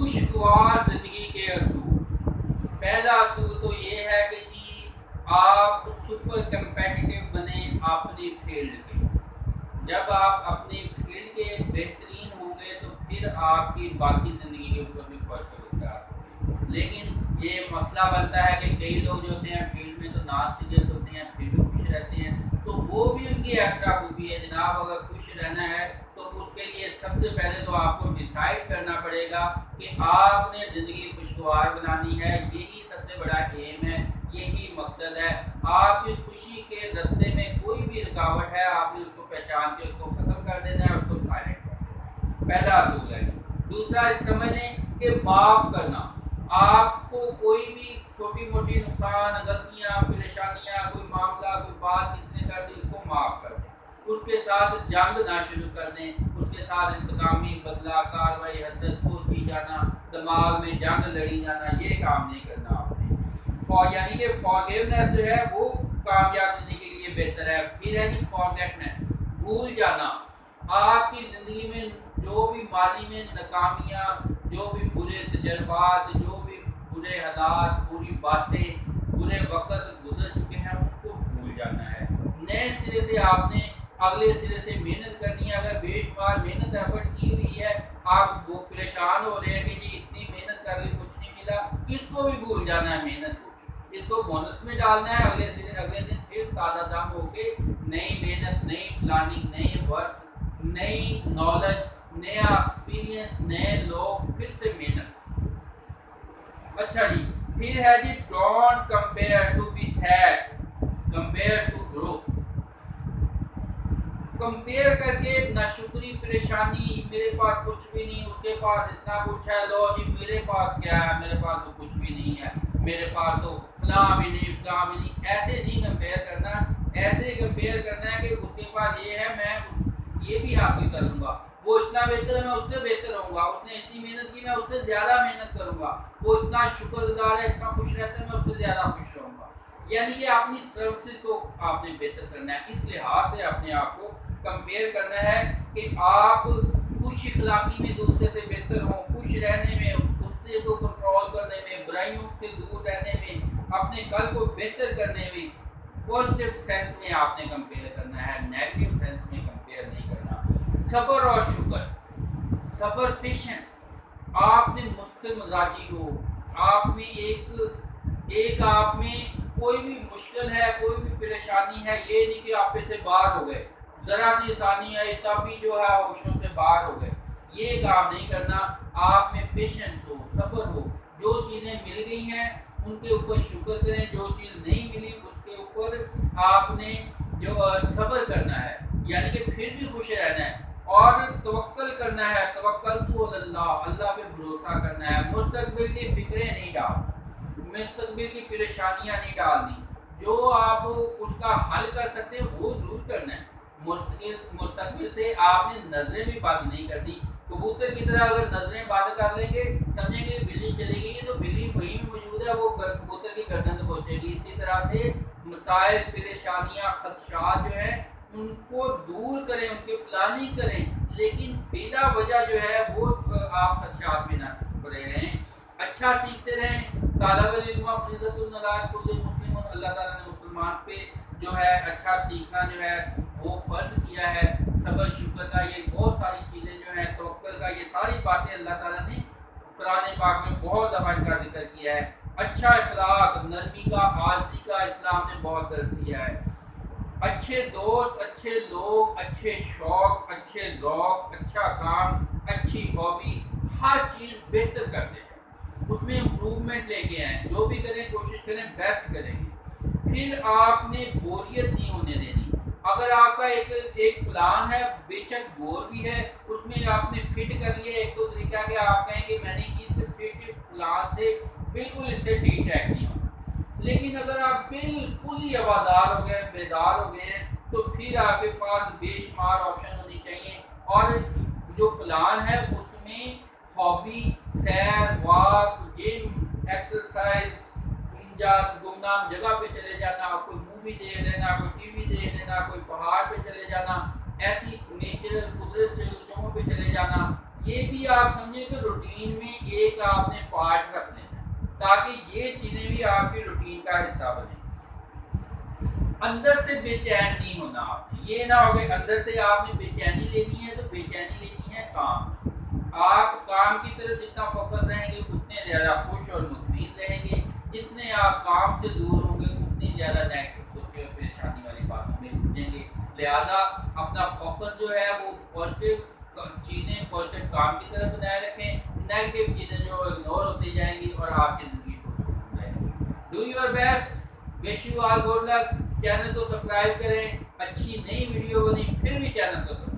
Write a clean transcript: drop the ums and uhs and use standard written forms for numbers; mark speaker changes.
Speaker 1: खुशगवार जिंदगी के असूल। पहला असूल तो ये है कि जी आप सुपर कंपेटिटिव बने अपनी फील्ड के। जब आप अपनी फील्ड के बेहतरीन होंगे तो फिर आपकी बाकी ज़िंदगी के ऊपर भी पॉजिटिव असर होंगे। लेकिन ये मसला बनता है कि कई लोग जो होते हैं फील्ड में तो नॉन सीरियस होते हैं, फिर भी खुश रहते हैं, तो वो भी उनकी एक्स्ट्रा खूबी है। जनाब अगर खुश रहना है तो उसके लिए सबसे पहले तो आपको डिसाइड करना पड़ेगा कि आपने ज़िंदगी खुशगवार बनानी है। यही सबसे बड़ा एम है, यही मकसद है। आपकी खुशी के रास्ते में कोई भी रुकावट है, आपने उसको पहचान के उसको ख़त्म कर देना है, उसको साइलेंट कर देना है। पहला असूल है। दूसरा समझ लें कि माफ़ करना। आपको कोई भी छोटी मोटी नुकसान, गलतियाँ, परेशानियाँ, कोई मामला, कोई बात किसने कर दी, उसको माफ़ कर दें। उसके साथ जंग ना शुरू कर दें, उसके साथ इंतकामी बदला, कार्रवाई, हसद, सोची जाना, दिमाग में जंग लड़ी जाना, ये काम नहीं करना आपने। यानी कि फॉरगिवनेस जो है वो कामयाब जिंदगी के लिए बेहतर है। फिर है जी फॉरगेटनेस, भूल जाना। आपकी ज़िंदगी में जो भी माली में नाकामियाँ, जो भी बुरे तजर्बात, जो भी बुरे हालात, बुरी बातें, बुरे वक़्त गुजर चुके हैं, उनको भूल जाना है। नए सिरे से आपने अगले सिरे से मेहनत करनी है। अगर बेशुमार मेहनत एफर्ट की हुई है, आप वो परेशान हो रहे हैं कि जी इतनी मेहनत कर ली कुछ नहीं मिला, इसको भी भूल जाना है। मेहनत को इसको बोनस में डालना है। अगले दिन फिर ताज़ा दम होके नई मेहनत, नई प्लानिंग, नई वर्क, नई नॉलेज, नया एक्सपीरियंस, नए लोग, फिर से मेहनत। अच्छा जी, फिर है जी don't compare to be sad, compare to grow. Compare करके नाशुक्री, परेशानी, मेरे पास कुछ भी नहीं, उसके पास इतना कुछ है, लो जी मेरे पास क्या है, मेरे पास तो कुछ भी नहीं है, मेरे पास तो फलां भी नहीं, फलां भी नहीं। ऐसे नहीं कंपेयर करना। ऐसे कंपेयर करना है कि उसके पास ये है, मैं ये भी हासिल कर लूँगा, वो इतना बेहतर है, मैं उससे बेहतर रहूँगा, उसने इतनी मेहनत की, मैं उससे ज़्यादा मेहनत करूँगा, वो इतना शुक्रगुजार है, इतना खुश रहता है, मैं उससे ज़्यादा खुश रहूँगा। यानी कि अपनी सर्विस को आपने बेहतर करना है। इस लिहाज से अपने आप को कंपेयर करना है कि आप खुश इखलाकी में दूसरे से बेहतर हों, खुश रहने में, गुस्से को कंट्रोल करने में, बुराइयों से दूर रहने में, अपने कल को बेहतर करने में, पॉजिटिव सेंस में आपने कंपेयर करना है, नेगेटिव सेंस में कंपेयर नहीं करना। सब्र और शुक्र, सब्र, पेशेंस। आपने मुश्किल मजाजी हो, आप में एक आप में कोई भी मुश्किल है, कोई भी परेशानी है, ये नहीं कि आप पे से बाहर हो गए, ज़रा सी आसानी है तब भी जो है होशों से बाहर हो गए, ये काम नहीं करना। आप में पेशेंस हो, सब्र हो। जो चीज़ें मिल गई हैं उनके ऊपर शुक्र करें, जो चीज़ नहीं मिली उसके ऊपर आपने जो सब्र करना है, यानी कि फिर भी खुश रहना है। और तवक्कल करना है, तवक्कल तो अल्लाह, अल्लाह पे भरोसा करना है। मुस्तकबिल की फिक्रें नहीं डाल, मुस्तकबिल की परेशानियाँ नहीं डालनी। जो आप उसका हल कर सकते हैं वो ज़रूर करना है। मुस्तकबिल से आपने नजरें भी बंद नहीं करनी। कबूतर की तरह अगर नजरें बंद कर लेंगे, समझेंगे बिल्ली चलेगी, तो बिल्ली वहीं मौजूद है, वो कबूतर की गर्दन तक पहुँचेगी। इसी तरह से मसाइल, परेशानियाँ, खदशात जो हैं उनको दूर करें, उनकी प्लानिंग करें, लेकिन बिना वजह जो है वो आप खदशात में ना पड़े रहें। अच्छा सीखते रहें। तालिबुल इल्म फरीज़तुन अला कुल्लि मुस्लिम, अल्लाह ताला ने मुसलमान पे जो है अच्छा सीखना जो है वो फर्ज किया है। सब्र, शुक्र का, ये बहुत सारी चीज़ें जो हैं, तवक्कुल का, ये सारी बातें अल्लाह ताला ने कुरान पाक में बहुत दफ़ा इनका जिक्र किया है। अच्छा अखलाक, नरमी का, आज़ी का इस्लाम ने बहुत दर्ज दिया है। अच्छे दोस्त, अच्छे लोग, अच्छे शौक, अच्छे ज़ौक़, अच्छा काम, अच्छी हॉबी, हर चीज़ बेहतर कर दें, उसमें इम्प्रूवमेंट लेके आएँ। जो भी करें कोशिश करें बेस्ट करेंगे। फिर आपने बोरियत नहीं होने देनी। अगर आपका एक प्लान है, बेशक बोर भी है, उसमें आपने फिट कर लिया। एक तो तरीका कि आप कहें कि मैंने इस फिट प्लान से बिल्कुल इससे डिट्रैक्ट नहीं होना। लेकिन अगर आप बिल्कुल ही आवाज़ार हो गए, बेदार हो गए हैं, तो फिर आपके पास बेशुमार ऑप्शन होनी चाहिए। और जो प्लान है उसमें हॉबी, सैर, वॉक, जिम, एक्सरसाइज, गुमनाम जगह पे चले जाना, कोई मूवी देख लेना, कोई टीवी देख लेना, कोई पहाड़ पे चले जाना, ऐसी नेचुरल कुदरत जगहों पे चले जाना, ये भी आप समझे कि रूटीन में एक आपने पार्ट रख लेना ताकि ये चीज़ें भी आपकी रूटीन का हिस्सा बने। अंदर से बेचैन नहीं होना आपने, ये ना हो कि अंदर से आपने बेचैनी लेनी है तो बेचैनी लेनी है काम। आप काम की तरफ जितना फोकस रहेंगे उतने ज़्यादा खुश और मुतमईन रहेंगे। जितने आप काम से दूर होंगे उतनी ज़्यादा नेगेटिव सोचे और परेशानी वाली बातों में उलझेंगे। लिहाजा अपना फोकस जो है वो पॉजिटिव चीज़ें, पॉजिटिव काम की तरफ बनाए रखें। नेगेटिव चीज़ें जो इग्नोर होती जाएंगी और आपकी ज़िंदगी खूबसूरत रहेगी। Do your best, wish you all good luck. Channel को सब्सक्राइब करें। अच्छी नई वीडियो बनी फिर भी चैनल को सब्सक्राइब